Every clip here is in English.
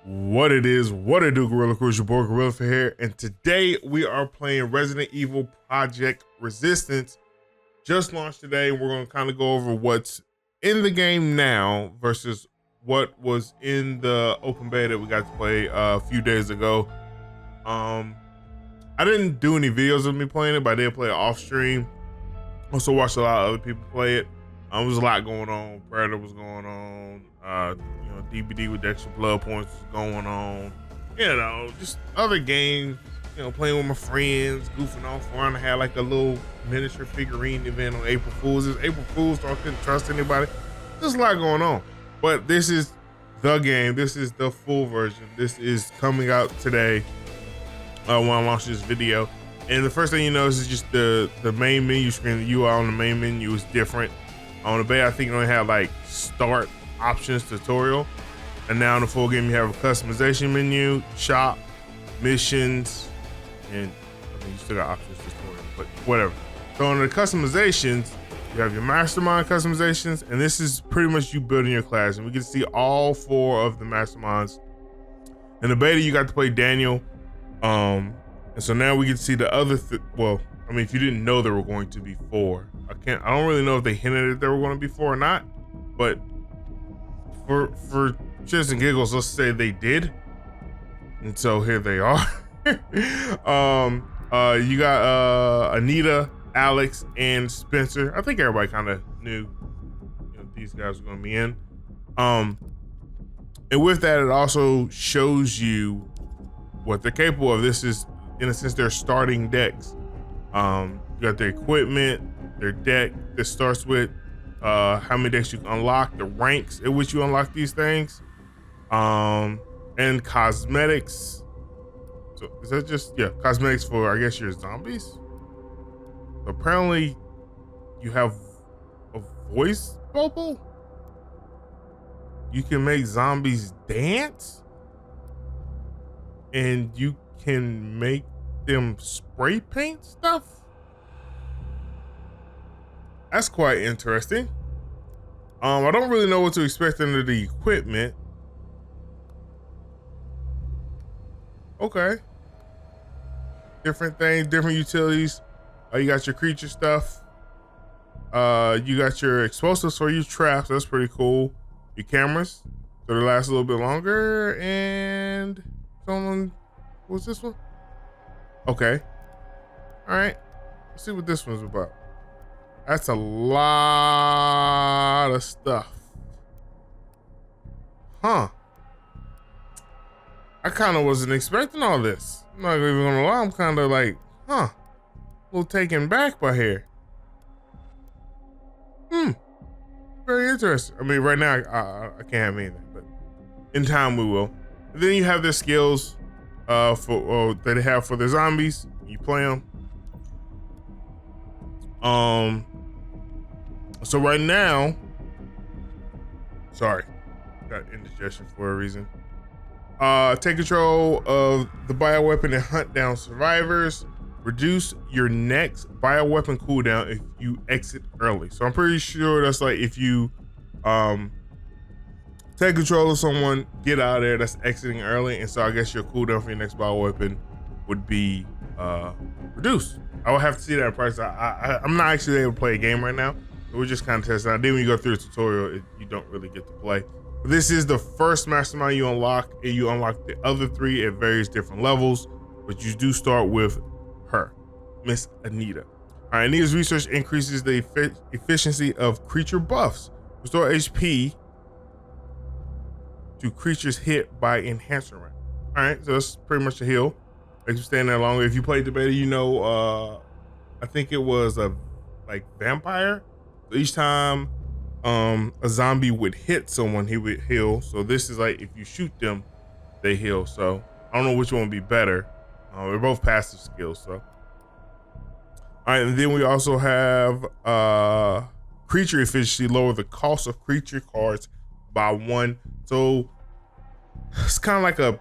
What it is, what it do, Gorilla Crew, your boy Gorilla for here, and today we are playing Resident Evil Project Resistance. Just launched today, and we're going to kind of go over what's in the game now versus what was in the open beta that we got to play a few days ago. I didn't do any videos of me playing it, but I did play it off stream. Also watched a lot of other people play it. There was a lot going on. Predator was going on. DBD with the extra blood points was going on. Just other games. Playing with my friends, goofing off around. I had like a little miniature figurine event on April Fool's. It's April Fool's, so I couldn't trust anybody. There's a lot going on. But this is the game. This is the full version. This is coming out today when I launch this video. And the first thing you notice is just the main menu screen. The UI on the main menu is different. On the beta, I think it only had like start, options, tutorial. And now in the full game, you have a customization menu, shop, missions, and I mean, you still got options, tutorial, but whatever. So under the customizations, you have your Mastermind customizations, and this is pretty much you building your class. And we get to see all 4 of the Masterminds. In the beta, you got to play Daniel. And so now we get to see the other, if you didn't know there were going to be 4, I don't really know if they hinted that there were going to be 4 or not, but for shits and giggles, let's say they did. And so here they are. You got Anita, Alex, and Spencer. I think everybody kind of knew, these guys were going to be in. And with that, it also shows you what they're capable of. This is, in a sense, their starting decks. You got their equipment, their deck that starts with how many decks you can unlock, the ranks at which you unlock these things, and cosmetics. So is that just, cosmetics for, I guess, your zombies? So apparently you have a voice bubble. You can make zombies dance, and you can make them spray paint stuff. That's quite interesting. I don't really know what to expect under the equipment. Okay. Different things, different utilities. You got your creature stuff. You got your explosives for your traps. That's pretty cool. Your cameras, so they last a little bit longer. And what's this one? Okay. All right. Let's see what this one's about. That's a lot of stuff. Huh. I kind of wasn't expecting all this. I'm not even gonna lie. I'm kind of like, a little taken back by here. Very interesting. I mean, right now, I can't have anything, but in time we will. And then you have their skills that they have for the zombies. You play them. So right now, sorry, got indigestion for a reason. Take control of the bioweapon and hunt down survivors. Reduce your next bioweapon cooldown if you exit early. So I'm pretty sure that's like if you take control of someone, get out of there, that's exiting early. And so I guess your cooldown for your next bioweapon would be reduced. I would have to see that in price. I'm not actually able to play a game right now. So we're just kind of testing out. Then when you go through the tutorial, you don't really get to play. But this is the first Mastermind you unlock, and you unlock the other 3 at various different levels. But you do start with her, Miss Anita. All right, Anita's research increases the efficiency of creature buffs. Restore HP to creatures hit by enhancer rank. All right, so that's pretty much a heal. Makes you stand there longer. If you played the beta, I think it was a vampire. So each time a zombie would hit someone, he would heal. So this is like if you shoot them, they heal. So I don't know which one would be better. They're both passive skills. So all right, and then we also have creature efficiency, lower the cost of creature cards by 1. So it's kind of like a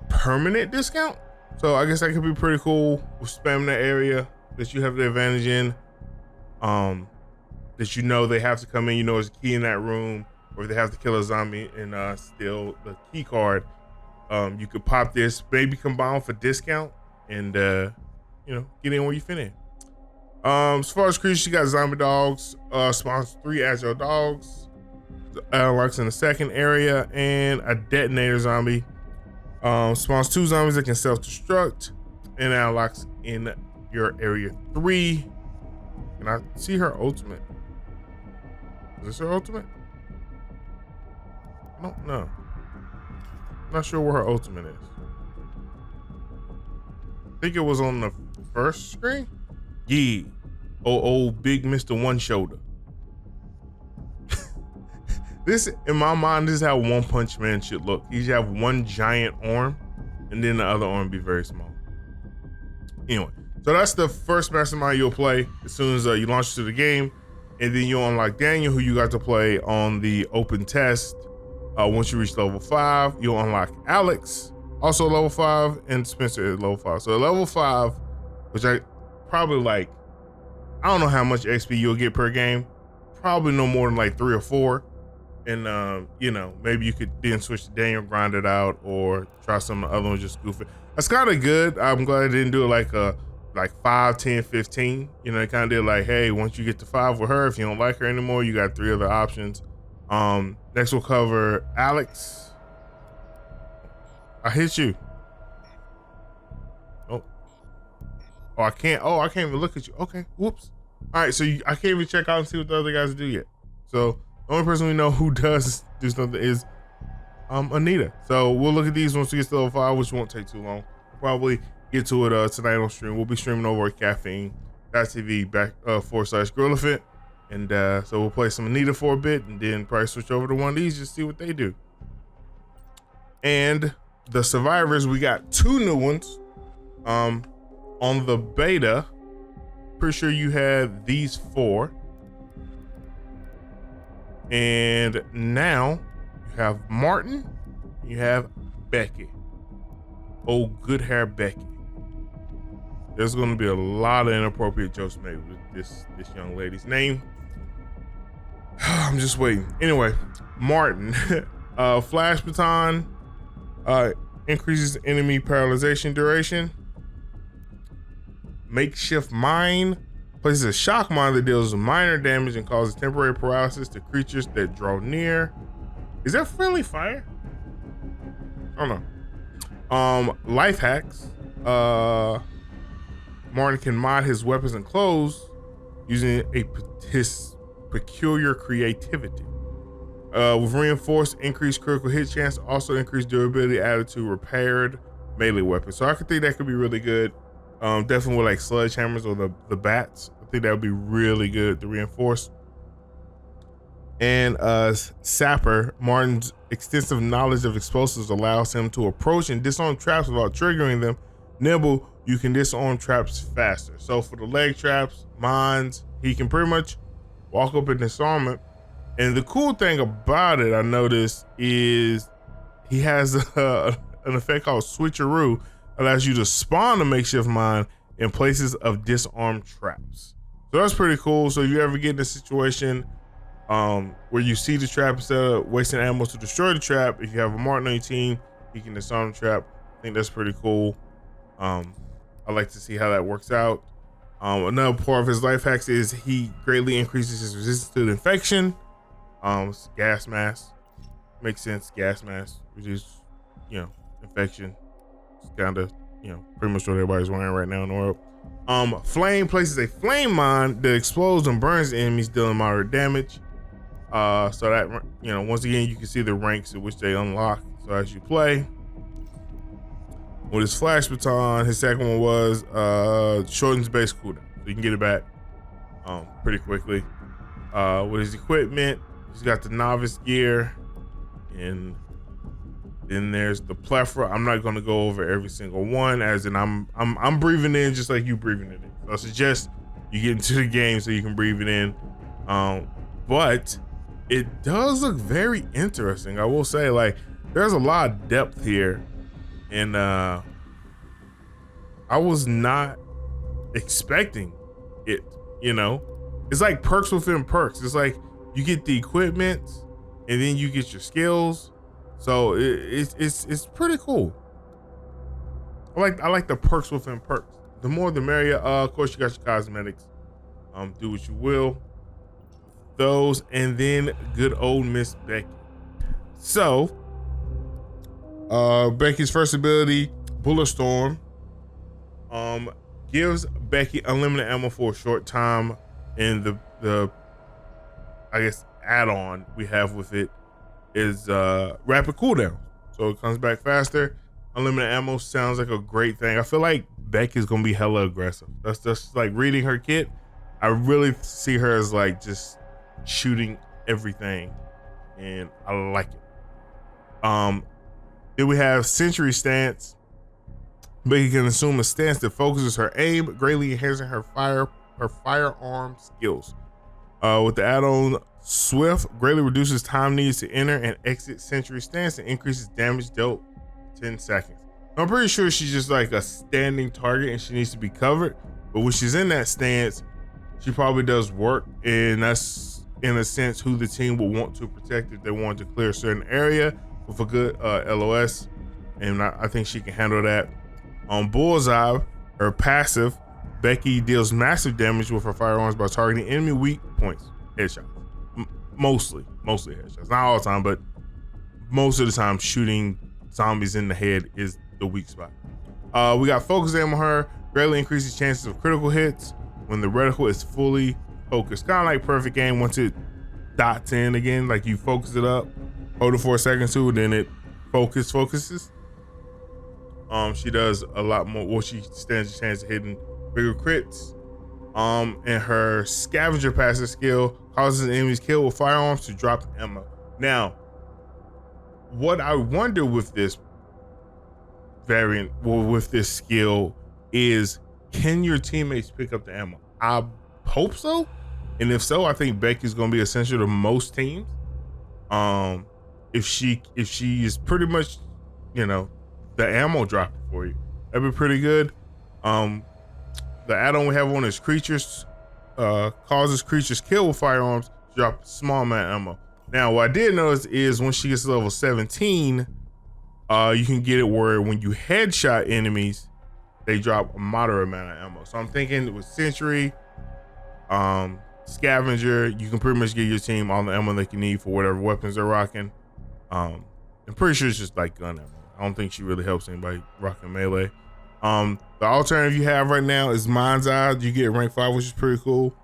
permanent discount. So I guess that could be pretty cool with spamming that area that you have the advantage in. That they have to come in, there's a key in that room, or if they have to kill a zombie and steal the key card, You could pop this, maybe combine for discount, and you know, get in where you fit in. As far as creatures, you got zombie dogs, spawns 3 agile dogs, unlocks in the second area, and a detonator zombie. Spawns 2 zombies that can self-destruct, and that unlocks in your area 3. Can I see her ultimate? Is this her ultimate? I don't know. Not sure where her ultimate is. I think it was on the first screen. Yeah. Oh, big Mr. One Shoulder. This, in my mind, this is how One Punch Man should look. You should have one giant arm, and then the other arm be very small. Anyway, so that's the first mastermind you'll play as soon as you launch to the game, and then you'll unlock Daniel, who you got to play on the open test. Once you reach level 5, you'll unlock Alex, also level 5, and Spencer at level 5. So level 5, which I probably like, I don't know how much XP you'll get per game, probably no more than like 3 or 4. And you know, maybe you could then switch to Daniel, grind it out, or try some of the other ones, just goof it. That's kind of good. I'm glad I didn't do it like 5, 10, 15. You know, they kind of did like, hey, once you get to 5 with her, if you don't like her anymore, you got 3 other options. Next we'll cover Alex. I hit you. Oh, I can't even look at you. Okay, whoops. All right, so I can't even check out and see what the other guys do yet. So the only person we know who does do something is Anita. So we'll look at these once we get to level 5, which won't take too long. Probably get to it tonight on stream. We'll be streaming over at caffeine.tv /gorillaphent. And so we'll play some Anita for a bit, and then probably switch over to one of these, just see what they do. And the survivors, we got 2 new ones. On the beta, pretty sure you had these 4. And now you have Martin, you have Becky. Oh, good hair Becky. There's going to be a lot of inappropriate jokes made with this young lady's name. I'm just waiting. Anyway, Martin, flash baton, increases enemy paralyzation duration. Makeshift mine, places a shock mine that deals minor damage and causes temporary paralysis to creatures that draw near. Is that friendly fire? I don't know. Life hacks. Martin can mod his weapons and clothes using his peculiar creativity. With reinforced, increased critical hit chance, also increased durability added to repaired melee weapons. So I could think that could be really good. Definitely with like sledgehammers or the bats. I think that would be really good to reinforce. And Sapper, Martin's extensive knowledge of explosives allows him to approach and disarm traps without triggering them. Nibble, you can disarm traps faster. So for the leg traps, mines, he can pretty much walk up and disarm it. And the cool thing about it, I noticed, is he has an effect called switcheroo, allows you to spawn a makeshift mine in places of disarmed traps. So that's pretty cool. So if you ever get in a situation where you see the trap, instead of wasting ammo to destroy the trap, if you have a Martin on your team, he can disarm the trap. I think that's pretty cool. I like to see how that works out. Another part of his life hacks is he greatly increases his resistance to the infection. Gas mask makes sense. Gas mask, which is, you know, infection. It's kind of, you know, pretty much what everybody's wearing right now in the world. Flame places a flame mine that explodes and burns enemies, dealing moderate damage. So that, you know, once again, you can see the ranks at which they unlock. So as you play. With his flash baton, his second one was shortens base cooldown, so you can get it back pretty quickly. With his equipment, he's got the novice gear, and then there's the plethora. I'm not going to go over every single one, as in I'm breathing in just like you breathing it in. So I suggest you get into the game so you can breathe it in. But it does look very interesting. I will say, like, there's a lot of depth here. And I was not expecting it, you know. It's like perks within perks. It's like you get the equipment and then you get your skills. So it's pretty cool. I like the perks within perks. The more the merrier. Of course, you got your cosmetics. Do what you will. Those, and then good old Miss Becky. So, Becky's first ability, Bullet Storm, gives Becky unlimited ammo for a short time, and the I guess add-on we have with it is rapid cooldown, so it comes back faster. Unlimited ammo sounds like a great thing. I feel like Becky's gonna be hella aggressive. That's just like reading her kit. I really see her as like just shooting everything, and I like it. Then we have Sentry Stance. Becky can assume a stance that focuses her aim, greatly enhancing her firearm skills. With the add-on Swift, greatly reduces time needs to enter and exit Sentry Stance and increases damage dealt 10 seconds. I'm pretty sure she's just like a standing target and she needs to be covered, but when she's in that stance, she probably does work, and that's in a sense who the team will want to protect if they want to clear a certain area with a good LOS, and I think she can handle that. On Bullseye, her passive, Becky deals massive damage with her firearms by targeting enemy weak points, headshots. Mostly headshots, not all the time, but most of the time shooting zombies in the head is the weak spot. We got focus aim on her, greatly increases chances of critical hits when the reticle is fully focused. Kind of like perfect aim. Once it dots in again, like you focus it up, hold it for a second too, then it focuses. She does a lot more. Well, she stands a chance of hitting bigger crits. And her scavenger passive skill causes enemies killed with firearms to drop ammo. Now, what I wonder with this variant, well, with this skill, is can your teammates pick up the ammo? I hope so, and if so, I think Becky's gonna be essential to most teams. If she is pretty much, the ammo dropper for you, that'd be pretty good. The add-on we have on is creatures, causes creatures killed with firearms to drop a small amount of ammo. Now, what I did notice is when she gets to level 17, you can get it where when you headshot enemies, they drop a moderate amount of ammo. So I'm thinking with Sentry, Scavenger, you can pretty much get your team all the ammo they can need for whatever weapons they're rocking. I'm pretty sure it's just like gun ammo. I don't think she really helps anybody rocking melee. The alternative you have right now is Mind's Eye. You get rank 5, which is pretty cool.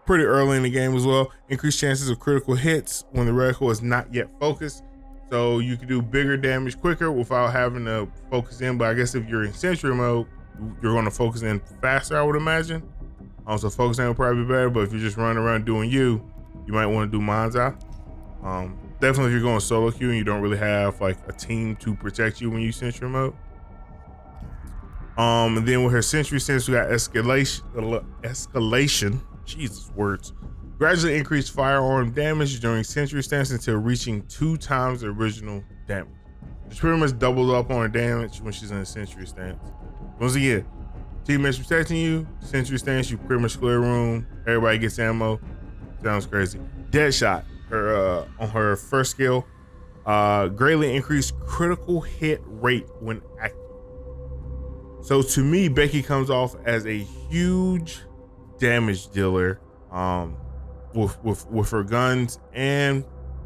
Pretty early in the game as well. Increased chances of critical hits when the reticle is not yet focused. So you can do bigger damage quicker without having to focus in. But I guess if you're in Sentry mode, you're going to focus in faster, I would imagine. So focus in will probably be better. But if you're just running around doing you might want to do Mind's Eye. Definitely if you're going solo queue and you don't really have like a team to protect you when you Sentry mode. And then with her Sentry Stance, we got escalation. Jesus, words. Gradually increase firearm damage during Sentry Stance until reaching 2 times the original damage. She's pretty much doubled up on her damage when she's in a Sentry Stance. Once again, teammates protecting you, Sentry Stance, you pretty much clear room, everybody gets ammo. Sounds crazy. Deadshot, her on her first skill, greatly increased critical hit rate when active. So to me, Becky comes off as a huge damage dealer with her guns, and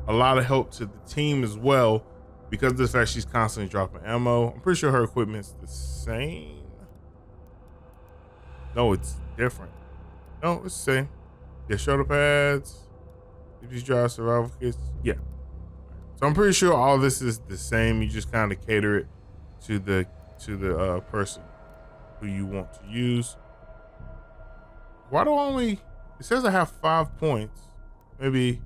a lot of help to the team as well because of the fact she's constantly dropping ammo. I'm pretty sure her equipment's the same. No, it's different. No, it's the same. Yeah, shoulder pads, these drive survival kits. Yeah. So I'm pretty sure all this is the same. You just kind of cater it to the person who you want to use. Why do I only, it says I have 5 points. Maybe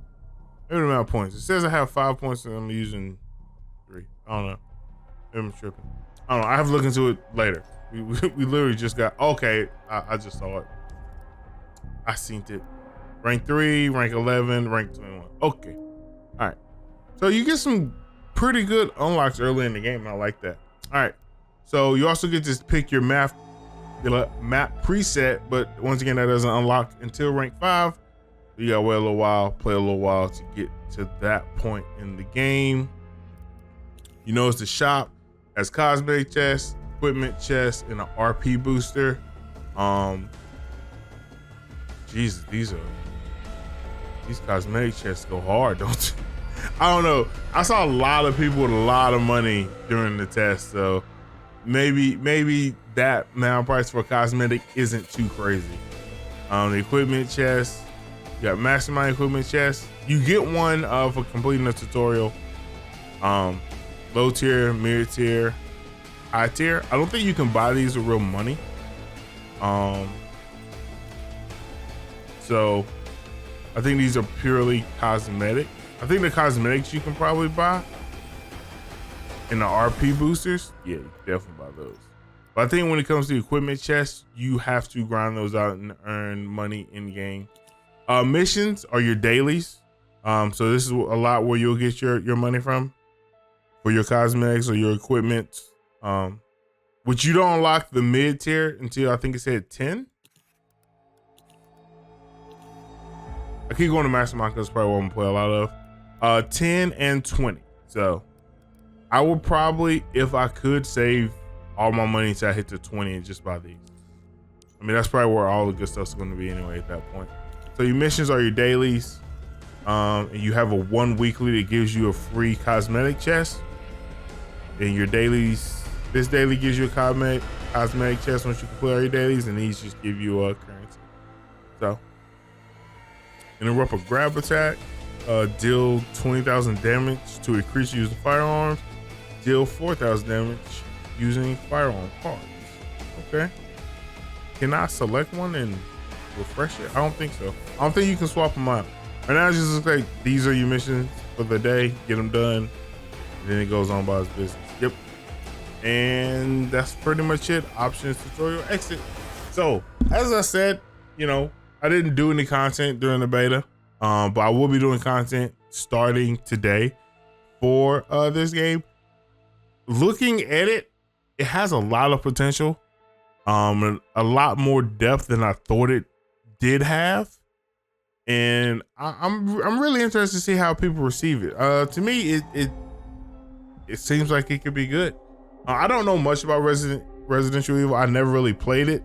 the amount of points. It says I have 5 points and I'm using 3. I don't know. Maybe I'm tripping. I don't know. I have to look into it later. We literally just got, okay, I just saw it. I seen it. Rank 3, rank 11, rank 21. Okay. All right. So you get some pretty good unlocks early in the game. And I like that. All right. So you also get to pick your map preset, but once again, that doesn't unlock until rank 5. So you gotta wait a little while, play a little while to get to that point in the game. You notice the shop has cosmetic chests, equipment chests, and an RP booster. Jesus, these cosmetic chests go hard, don't they? I don't know. I saw a lot of people with a lot of money during the test, so maybe that now price for a cosmetic isn't too crazy. The equipment chest, you got Mastermind equipment chest. You get one for completing the tutorial. Low tier, mid tier, high tier. I don't think you can buy these with real money. So I think these are purely cosmetic. I think the cosmetics you can probably buy. And the RP boosters, yeah, you can definitely buy those. But I think when it comes to equipment chests, you have to grind those out and earn money in game. Missions are your dailies. So this is a lot where you'll get your money from for your cosmetics or your equipment. Which you don't unlock the mid tier until I think it said 10. I keep going to Mastermind because it's probably what I'm gonna play a lot of. 10 and 20. So I would probably, if I could, save all my money until I hit to 20 and just buy these. I mean, that's probably where all the good stuff's going to be anyway at that point. So your missions are your dailies. And you have a 1 weekly that gives you a free cosmetic chest. And your dailies, this daily gives you a cosmetic chest once you complete all your dailies, and these just give you a currency. So interrupt a grab attack, deal 20,000 damage to a creature using firearms, deal 4,000 damage using firearm cards. Okay. Can I select one and refresh it? I don't think so. I don't think you can swap them out. Right now it just looks like these are your missions for the day. Get them done. And then it goes on by its business. Yep. And that's pretty much it. Options, tutorial, exit. So as I said, you know, I didn't do any content during the beta, but I will be doing content starting today for this game. Looking at it, it has a lot of potential, and a lot more depth than I thought it did have. And I'm really interested to see how people receive it. To me, it seems like it could be good. I don't know much about Residential Evil. I never really played it.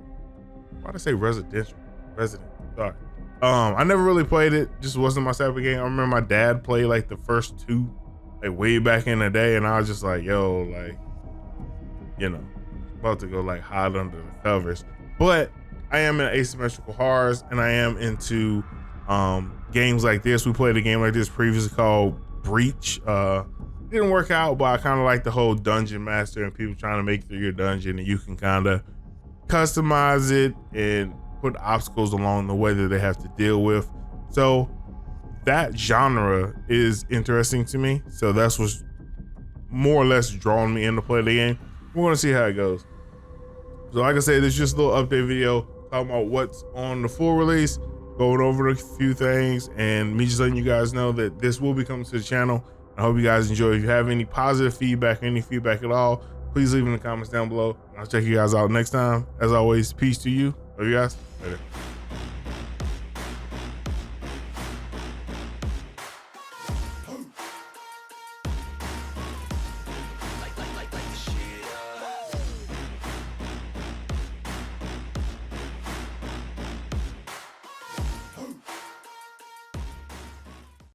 Why'd I say residential? Resident. Sorry. I never really played it. Just wasn't my type of game. I remember my dad played like the first 2, like way back in the day, and I was just like, yo, like, you know, about to go like hide under the covers. But I am in asymmetrical horrors, and I am into games like this. We played a game like this previously called Breach. Didn't work out, but I kind of like the whole dungeon master and people trying to make it through your dungeon, and you can kind of customize it and put obstacles along the way that they have to deal with. So that genre is interesting to me. So that's what's more or less drawing me in to play the game. We're gonna see how it goes. So like I said, it's just a little update video talking about what's on the full release, going over a few things, and me just letting you guys know that this will be coming to the channel. I hope you guys enjoy. If you have any positive feedback, any feedback at all, please leave in the comments down below. I'll check you guys out next time. As always, peace to you. Love you guys. Later.